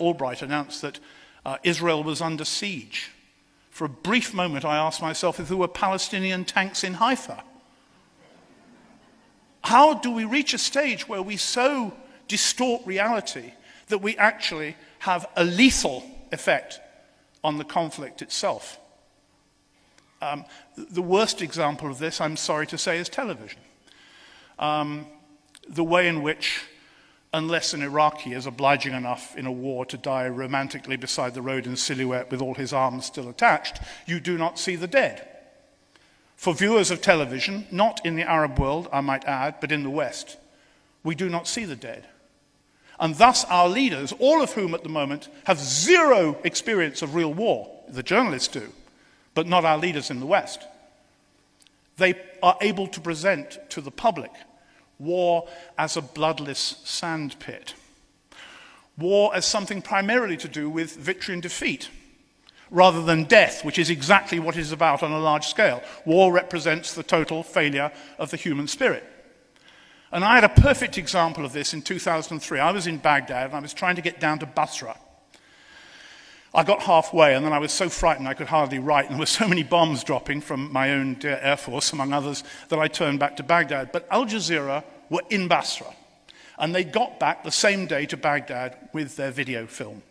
Albright announced that Israel was under siege. For a brief moment, I asked myself if there were Palestinian tanks in Haifa. How do we reach a stage where we so distort reality that we actually have a lethal effect on the conflict itself? The worst example of this, I'm sorry to say, is television. The way in which, unless an Iraqi is obliging enough in a war to die romantically beside the road in silhouette with all his arms still attached, you do not see the dead. For viewers of television, not in the Arab world, I might add, but in the West, we do not see the dead. And thus our leaders, all of whom at the moment have zero experience of real war, the journalists do, but not our leaders in the West, they are able to present to the public war as a bloodless sandpit. War as something primarily to do with victory and defeat, rather than death, which is exactly what it is about on a large scale. War represents the total failure of the human spirit. And I had a perfect example of this in 2003. I was in Baghdad and I was trying to get down to Basra. I got halfway and then I was so frightened I could hardly write, and there were so many bombs dropping from my own dear Air Force, among others, that I turned back to Baghdad. But Al Jazeera were in Basra, and they got back the same day to Baghdad with their video film.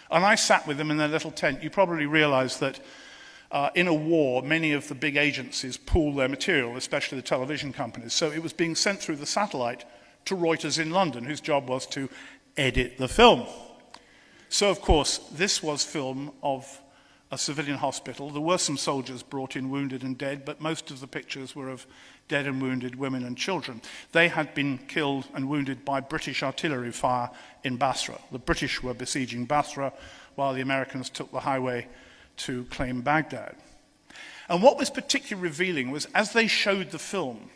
And I sat with them in their little tent. You probably realize that in a war, many of the big agencies pool their material, especially the television companies. So it was being sent through the satellite to Reuters in London, whose job was to edit the film. So, of course, this was film of a civilian hospital. There were some soldiers brought in wounded and dead, but most of the pictures were of dead and wounded women and children. They had been killed and wounded by British artillery fire in Basra. The British were besieging Basra while the Americans took the highway to claim Baghdad. And what was particularly revealing was, as they showed the film,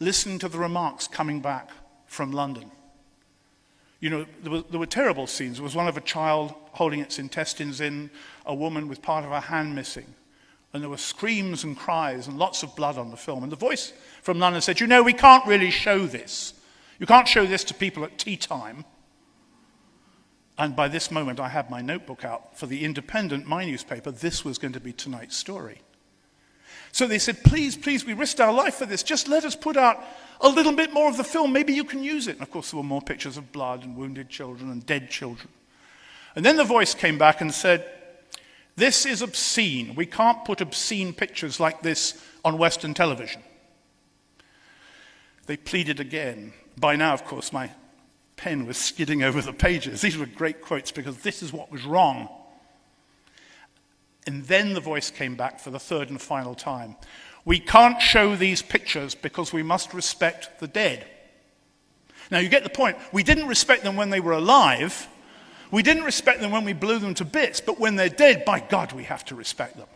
listen to the remarks coming back from London. You know, there were terrible scenes. There was one of a child holding its intestines in, a woman with part of her hand missing. And there were screams and cries and lots of blood on the film. And the voice from London said, you know, we can't really show this. You can't show this to people at tea time. And by this moment, I had my notebook out. For The Independent, my newspaper, this was going to be tonight's story. So they said, please, please, we risked our life for this. Just let us put out a little bit more of the film. Maybe you can use it. And of course, there were more pictures of blood and wounded children and dead children. And then the voice came back and said, this is obscene. We can't put obscene pictures like this on Western television. They pleaded again. By now, of course, my pen was skidding over the pages. These were great quotes because this is what was wrong. And then the voice came back for the third and final time. We can't show these pictures because we must respect the dead. Now, you get the point. We didn't respect them when they were alive. We didn't respect them when we blew them to bits. But when they're dead, by God, we have to respect them.